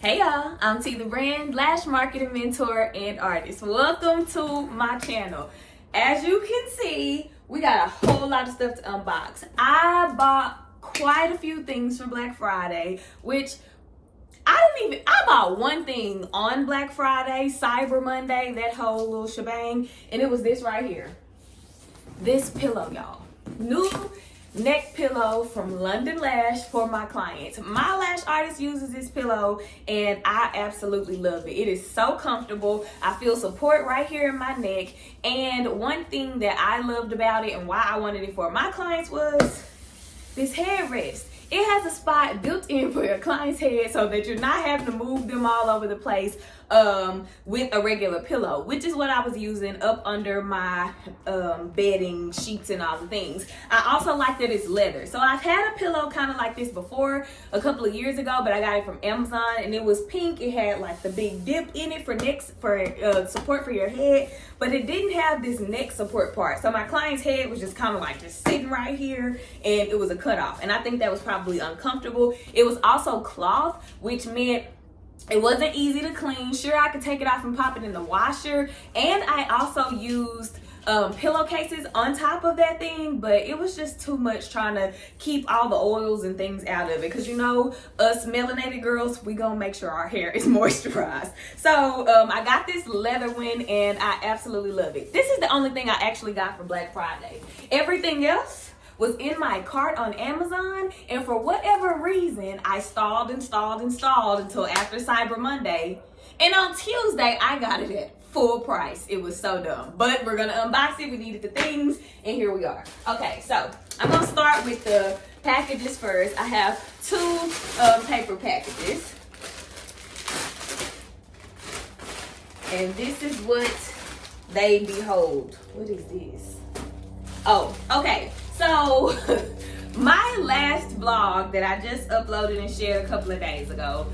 Hey y'all, I'm T the Brand, Lash marketing mentor and artist. Welcome to my channel. As you can see, we got a whole lot of stuff to unbox. I bought quite a few things for Black Friday, which I bought one thing on Black Friday, Cyber Monday, that whole little shebang, and it was this right here. This pillow, y'all. New neck pillow from London Lash for my clients. My lash artist uses this pillow and I absolutely love it. It is so comfortable. I feel support right here in my neck. And one thing that I loved about it and why I wanted it for my clients was this headrest. It has a spot built in for your client's head so that you're not having to move them all over the place with a regular pillow, which is what I was using up under my bedding, sheets, and all the things. I also like that it's leather. So I've had a pillow kind of like this before a couple of years ago, but I got it from Amazon and it was pink. It had like the big dip in it for neck, for support for your head, but it didn't have this neck support part. So my client's head was just kind of like just sitting right here and it was a cutoff. And I think that was probably uncomfortable. It was also cloth, which meant it wasn't easy to clean. Sure, I could take it off and pop it in the washer. And I also used pillowcases on top of that thing, but it was just too much trying to keep all the oils and things out of it. Because you know, us melanated girls, we gonna make sure our hair is moisturized. So I got this leather one and I absolutely love it. This is the only thing I actually got for Black Friday. Everything else was in my cart on Amazon, and for whatever reason, I stalled until after Cyber Monday. And on Tuesday, I got it at full price. It was so dumb. But we're gonna unbox it. We needed the things, and here we are. Okay, so I'm gonna start with the packages first. I have two paper packages. And this is what they behold. What is this? Oh, okay. So, my last vlog that I just uploaded and shared a couple of days ago,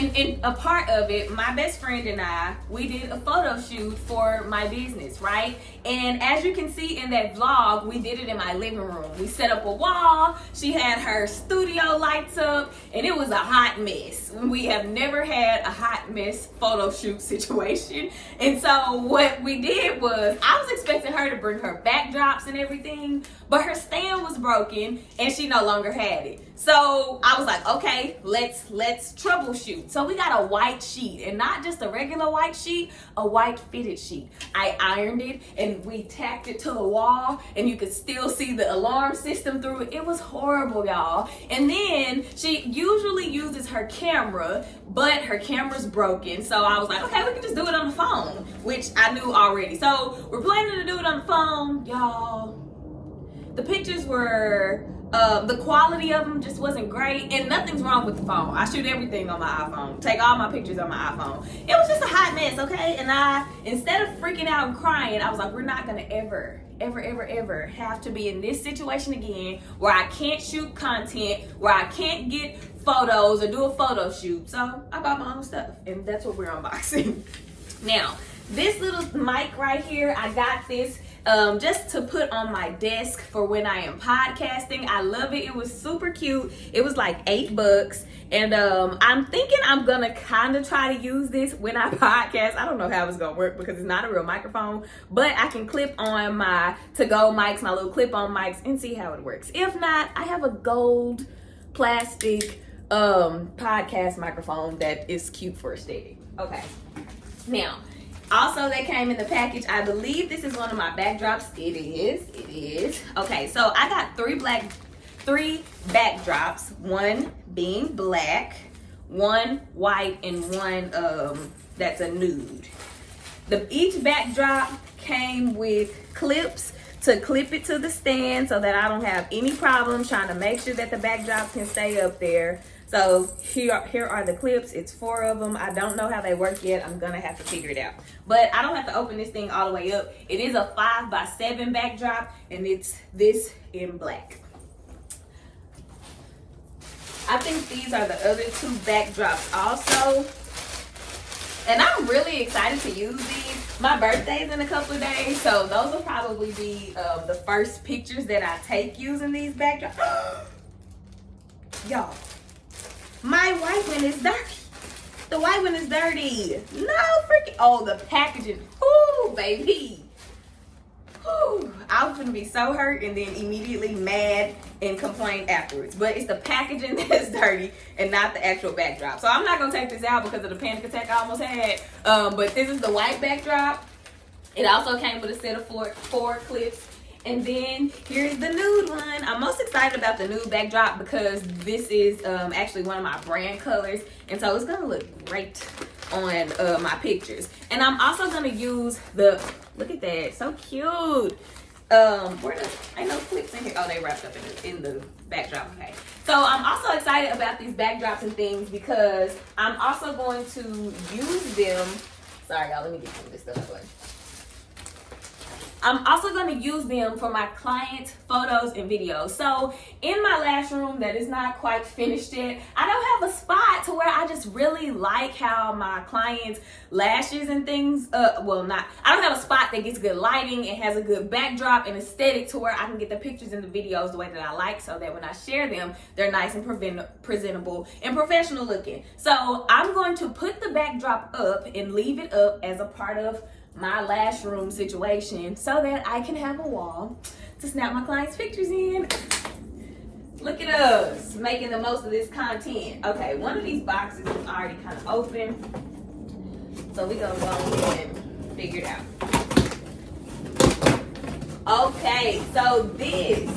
in a part of it, my best friend and I, we did a photo shoot for my business, right? And as you can see in that vlog, we did it in my living room. We set up a wall, she had her studio lights up, and it was a hot mess. We have never had a hot mess photo shoot situation. And so what we did was, I was expecting her to bring her backdrops and everything, but her stand was broken and she no longer had it. So I was like, okay, let's troubleshoot. So we got a white sheet, and not just a regular white sheet, a white fitted sheet. I ironed it and we tacked it to the wall, and you could still see the alarm system through it. It was horrible, y'all. And then she usually uses her camera, but her camera's broken. So I was like, okay, we can just do it on the phone, which I knew already. So we're planning to do it on the phone, y'all. The pictures were, the quality of them just wasn't great, and nothing's wrong with the phone. I shoot everything on my iPhone, take all my pictures on my iPhone. It was just a hot mess, okay? And I, instead of freaking out and crying, I was like, we're not gonna ever have to be in this situation again where I can't shoot content, where I can't get photos or do a photo shoot. So I bought my own stuff, and that's what we're unboxing. Now, this little mic right here, I got this just to put on my desk for when I am podcasting. I love it. It was super cute. It was like $8, and I'm thinking I'm gonna kind of try to use this when I podcast. I don't know how it's gonna work because it's not a real microphone, but I can clip on my to-go mics, my little clip-on mics, and see how it works. If not, I have a gold plastic podcast microphone that is cute for aesthetic. Okay, now, also, that came in the package. I believe this is one of my backdrops. It is. Okay, so I got three backdrops. One being black, one white, and one that's a nude. Each backdrop came with clips to clip it to the stand so that I don't have any problems trying to make sure that the backdrops can stay up there. So here are the clips. It's 4 of them. I don't know how they work yet. I'm gonna have to figure it out. But I don't have to open this thing all the way up. It is a 5x7 backdrop, and it's this in black. I think these are the other 2 backdrops also. And I'm really excited to use these. My birthday's in a couple of days, so those will probably be the first pictures that I take using these backdrops. Y'all, My white one is dirty. The white one is dirty. No freaking. Oh, the packaging. Ooh, baby. Ooh, I was gonna be so hurt and then immediately mad and complain afterwards. But it's the packaging that's dirty and not the actual backdrop. So I'm not gonna take this out because of the panic attack I almost had. But this is the white backdrop. It also came with a set of four clips. And then here's the nude one. I'm most excited about the nude backdrop because this is actually one of my brand colors. And so it's gonna look great on my pictures. And I'm also gonna use the, look at that, so cute. Ain't no clips in here. Oh, they wrapped up in the backdrop. Okay. So I'm also excited about these backdrops and things because I'm also going to use them. Sorry, y'all, let me get some of this stuff away. I'm also going to use them for my client photos and videos. So in my lash room that is not quite finished yet, I don't have a spot to where I just really like how my clients' lashes and things, I don't have a spot that gets good lighting and has a good backdrop and aesthetic to where I can get the pictures and the videos the way that I like so that when I share them, they're nice and presentable and professional looking. So I'm going to put the backdrop up and leave it up as a part of my lash room situation so that I can have a wall to snap my clients' pictures in. Look at us making the most of this content. Okay, one of these boxes is already kind of open, so we're gonna go ahead and figure it out. Okay, so this,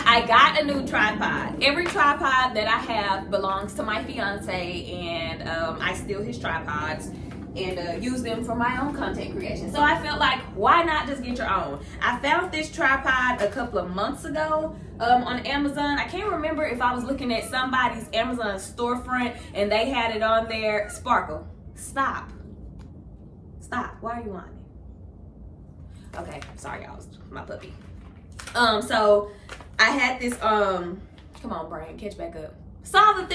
I got a new tripod. Every tripod that I have belongs to my fiance, and I steal his tripods and use them for my own content creation. So I felt like, why not just get your own? I found this tripod a couple of months ago on Amazon. I can't remember if I was looking at somebody's Amazon storefront and they had it on there. Sparkle, stop. Why are you on it? Okay, sorry y'all, my puppy. So I had this, come on Brian, catch back up. Saw the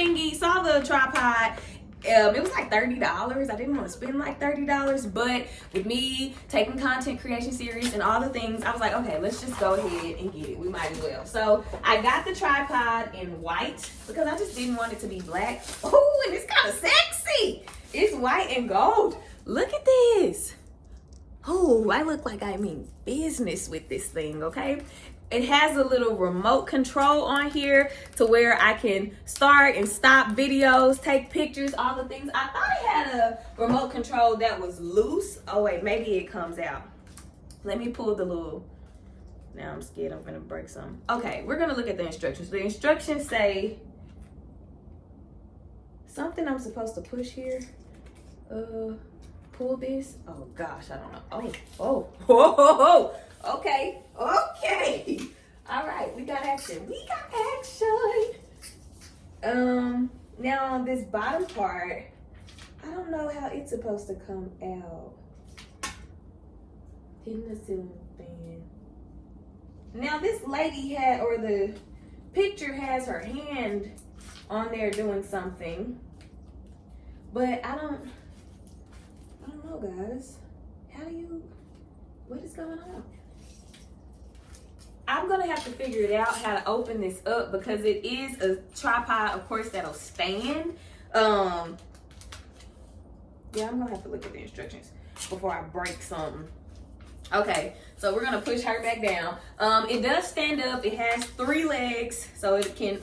tripod. It was like $30. I didn't want to spend like $30, but with me taking content creation serious and all the things, I was like, okay, let's just go ahead and get it. We might as well. So I got the tripod in white because I just didn't want it to be black. Oh, and it's kind of sexy. It's white and gold. Look at this. Oh, I look like I mean business with this thing, okay? It has a little remote control on here to where I can start and stop videos, take pictures, all the things. I thought it had a remote control that was loose. Oh wait, maybe it comes out. Let me pull the little, now I'm scared I'm gonna break something. Okay, we're gonna look at the instructions. The instructions say something I'm supposed to push here. Pull this. Oh gosh, I don't know. Oh. Okay. All right, we got action. Now on this bottom part, I don't know how it's supposed to come out. Hitting the ceiling fan. Now this lady had, or the picture has her hand on there doing something, but I don't know, guys. What is going on? I'm gonna have to figure it out how to open this up because it is a tripod, of course, that'll stand. Yeah, I'm gonna have to look at the instructions before I break something. Okay, so we're gonna push her back down. It does stand up. It has 3 legs, so it can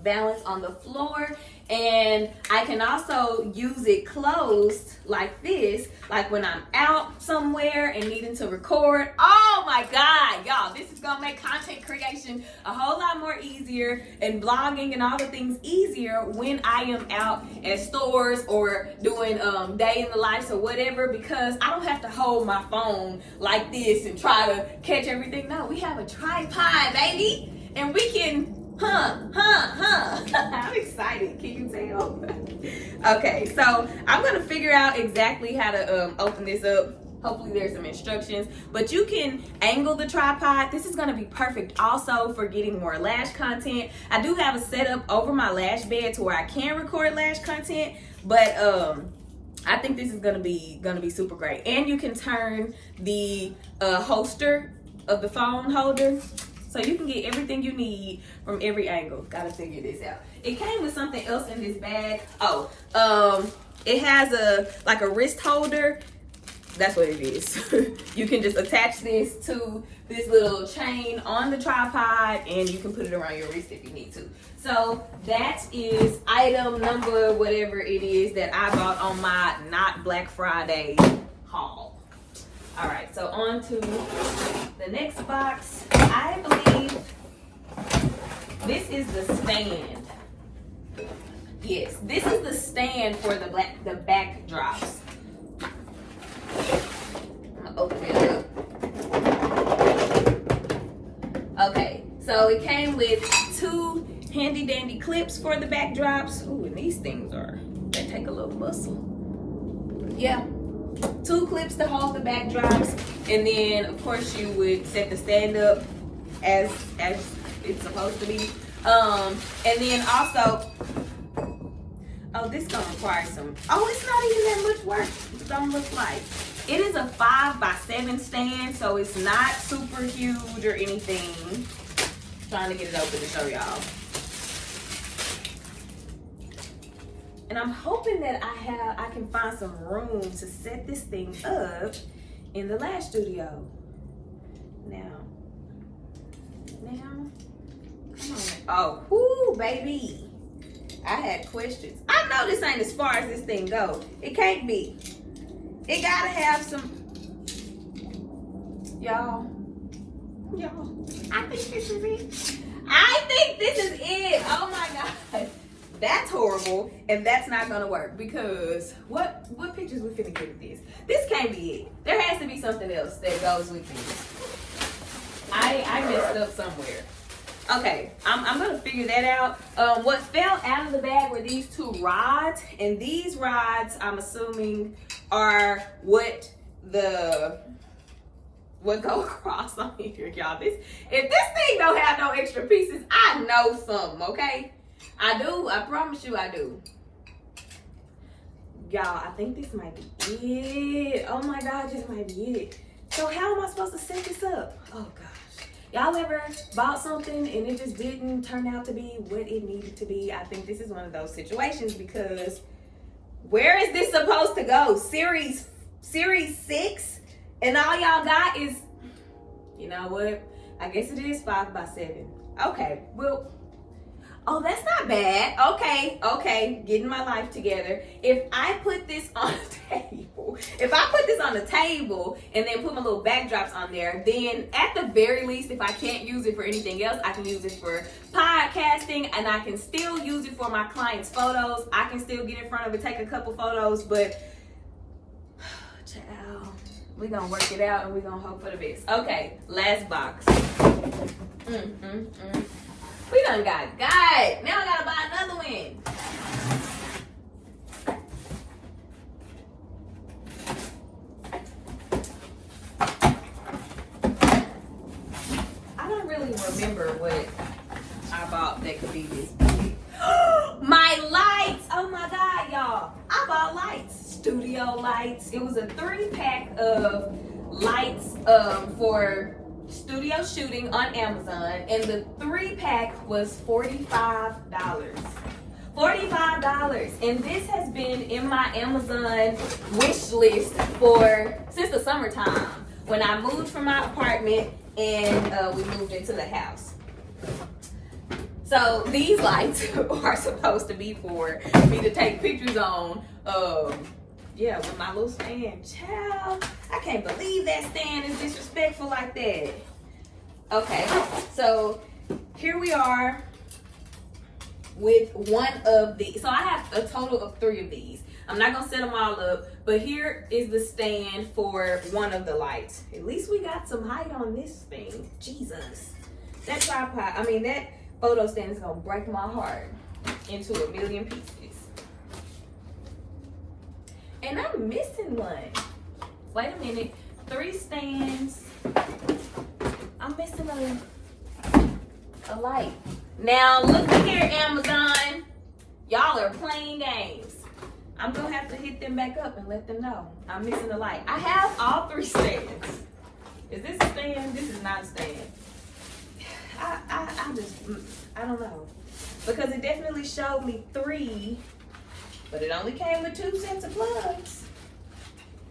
balance on the floor. And I can also use it closed like this, like when I'm out somewhere and needing to record. Oh my God, y'all, this is gonna make content creation a whole lot more easier and blogging and all the things easier when I am out at stores or doing day in the life or whatever, because I don't have to hold my phone like this and try to catch everything. No, we have a tripod, baby, and we can I'm excited. Can you tell? Okay, so I'm gonna figure out exactly how to open this up. Hopefully there's some instructions, but you can angle the tripod. This is gonna be perfect also for getting more lash content. I do have a setup over my lash bed to where I can record lash content, but I think this is gonna be super great. And you can turn the holster of the phone holder So you can get everything you need from every angle. Gotta figure this out. It came with something else in this bag. Oh, it has a wrist holder. That's what it is. You can just attach this to this little chain on the tripod and you can put it around your wrist if you need to. So that is item number whatever it is that I bought on my not Black Friday haul. All right, so on to the next box. I believe this is the stand. Yes, this is the stand for the backdrops. I'm gonna open it up. Okay, so it came with 2 handy dandy clips for the backdrops. Ooh, and these things they take a little muscle. Yeah, 2 clips to hold the backdrops, and then of course you would set the stand up as it's supposed to be. And then also, this gonna require some. It's not even that much work. It don't look like. It is a 5x7 stand, so it's not super huge or anything. Trying to get it open to show y'all. And I'm hoping that I can find some room to set this thing up in the Lash studio. Now, come on. Oh, whoo, baby. I had questions. I know this ain't as far as this thing goes. It can't be. It gotta have some. Y'all. I think this is it. I think this is it. Oh my God. That's horrible, and that's not gonna work because what pictures we finna get with this? This can't be it. There has to be something else that goes with this. I messed up somewhere. Okay, I'm gonna figure that out. What fell out of the bag were these 2 rods, and these rods, I'm assuming, are what go across on here, y'all. If this thing don't have no extra pieces, I know something, okay? I do. I promise you, I do. Y'all, I think this might be it. Oh my God, this might be it. So how am I supposed to set this up? Oh gosh. Y'all ever bought something and it just didn't turn out to be what it needed to be? I think this is one of those situations because where is this supposed to go? Series 6? And all y'all got is, you know what? I guess it is 5x7. Okay, well, oh, that's not bad. Okay, getting my life together. If I put this on the table, and then put my little backdrops on there, then at the very least, if I can't use it for anything else, I can use it for podcasting, and I can still use it for my clients' photos. I can still get in front of it, take a couple photos, but child, we're gonna work it out and we're gonna hope for the best. Okay, last box. We done got God. Now I gotta buy another one. I don't really remember what I bought that could be this big. My lights! Oh my God, y'all. I bought lights. Studio lights. It was a 3-pack of lights for studio shooting on Amazon, and the 3-pack was $45. $45, and this has been in my Amazon wish list since the summertime when I moved from my apartment and we moved into the house. So these lights are supposed to be for me to take pictures on. With my little stand. Child, I can't believe that stand is disrespectful like that. Okay, so here we are with one of these. So I have a total of 3 of these. I'm not gonna set them all up, but here is the stand for one of the lights. At least we got some height on this thing. Jesus. That photo stand is gonna break my heart into a million pieces. And I'm missing one. Wait a minute. 3 stands. I'm missing a light. Now look here, Amazon. Y'all are playing games. I'm gonna have to hit them back up and let them know I'm missing a light. I have all 3 stands. Is this a stand? This is not a stand. I don't know. Because it definitely showed me 3, but it only came with 2 sets of plugs.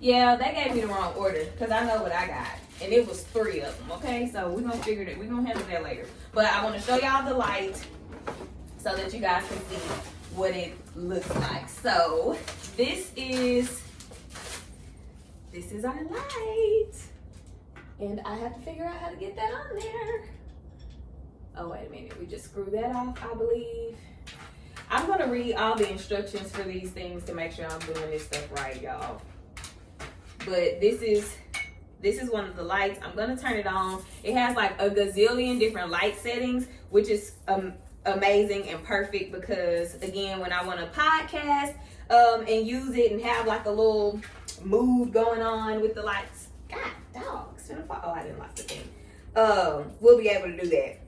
Yeah, they gave me the wrong order because I know what I got. And it was 3 of them, okay? So we're going to figure that. We're going to handle that later. But I want to show y'all the light so that you guys can see what it looks like. So this is our light. And I have to figure out how to get that on there. Oh, wait a minute. We just screw that off, I believe. I'm going to read all the instructions for these things to make sure I'm doing this stuff right, y'all. But this is one of the lights. I'm going to turn it on. It has like a gazillion different light settings, which is amazing and perfect because, again, when I want to podcast and use it and have like a little mood going on with the lights. God, dogs. Oh, I didn't lock the thing. We'll be able to do that.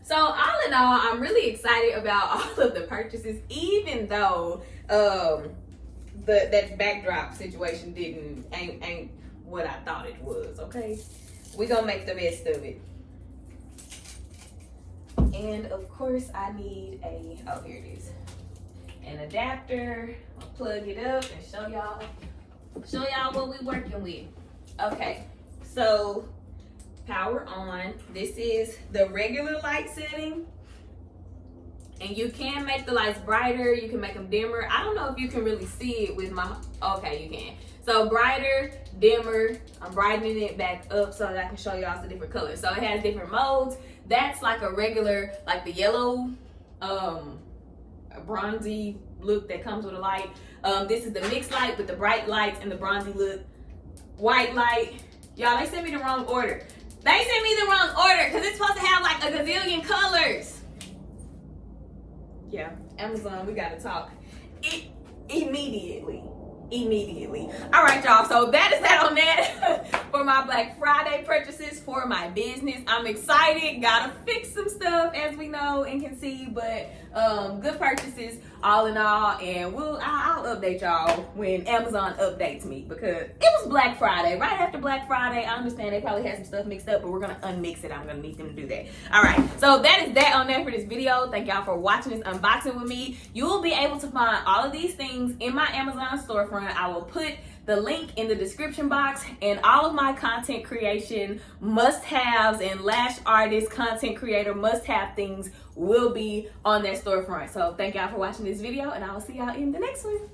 So all in all, I'm really excited about all of the purchases, even though that backdrop situation ain't what I thought it was. Okay, we're gonna make the best of it. And of course, I need here it is, an adapter. I'll plug it up and show y'all what we're working with. Okay, so power on. This is the regular light setting. And you can make the lights brighter. You can make them dimmer. I don't know if you can really see it with my... Okay, you can. So brighter, dimmer. I'm brightening it back up so that I can show y'all the different colors. So it has different modes. That's like a regular, like the yellow, bronzy look that comes with a light. This is the mixed light with the bright lights and the bronzy look. White light. Y'all, they sent me the wrong order. They sent me the wrong order because it's supposed to have like a gazillion colors. Yeah, Amazon, we gotta talk. Immediately. All right, y'all. So that is that on that for my Black Friday purchases for my business. I'm excited. Gotta fix some stuff as we know and can see, but good purchases all in all. And I'll update y'all when Amazon updates me because it was Black Friday. Right after Black Friday, I understand they probably had some stuff mixed up, but we're gonna unmix it. I'm gonna need them to do that. All right. So that is that on there for this video. Thank y'all for watching this unboxing with me. You will be able to find all of these things in my Amazon storefront. I will put the link in the description box, and all of my content creation must-haves and lash artist content creator must-have things will be on that storefront. So thank y'all for watching this video, and I will see y'all in the next one.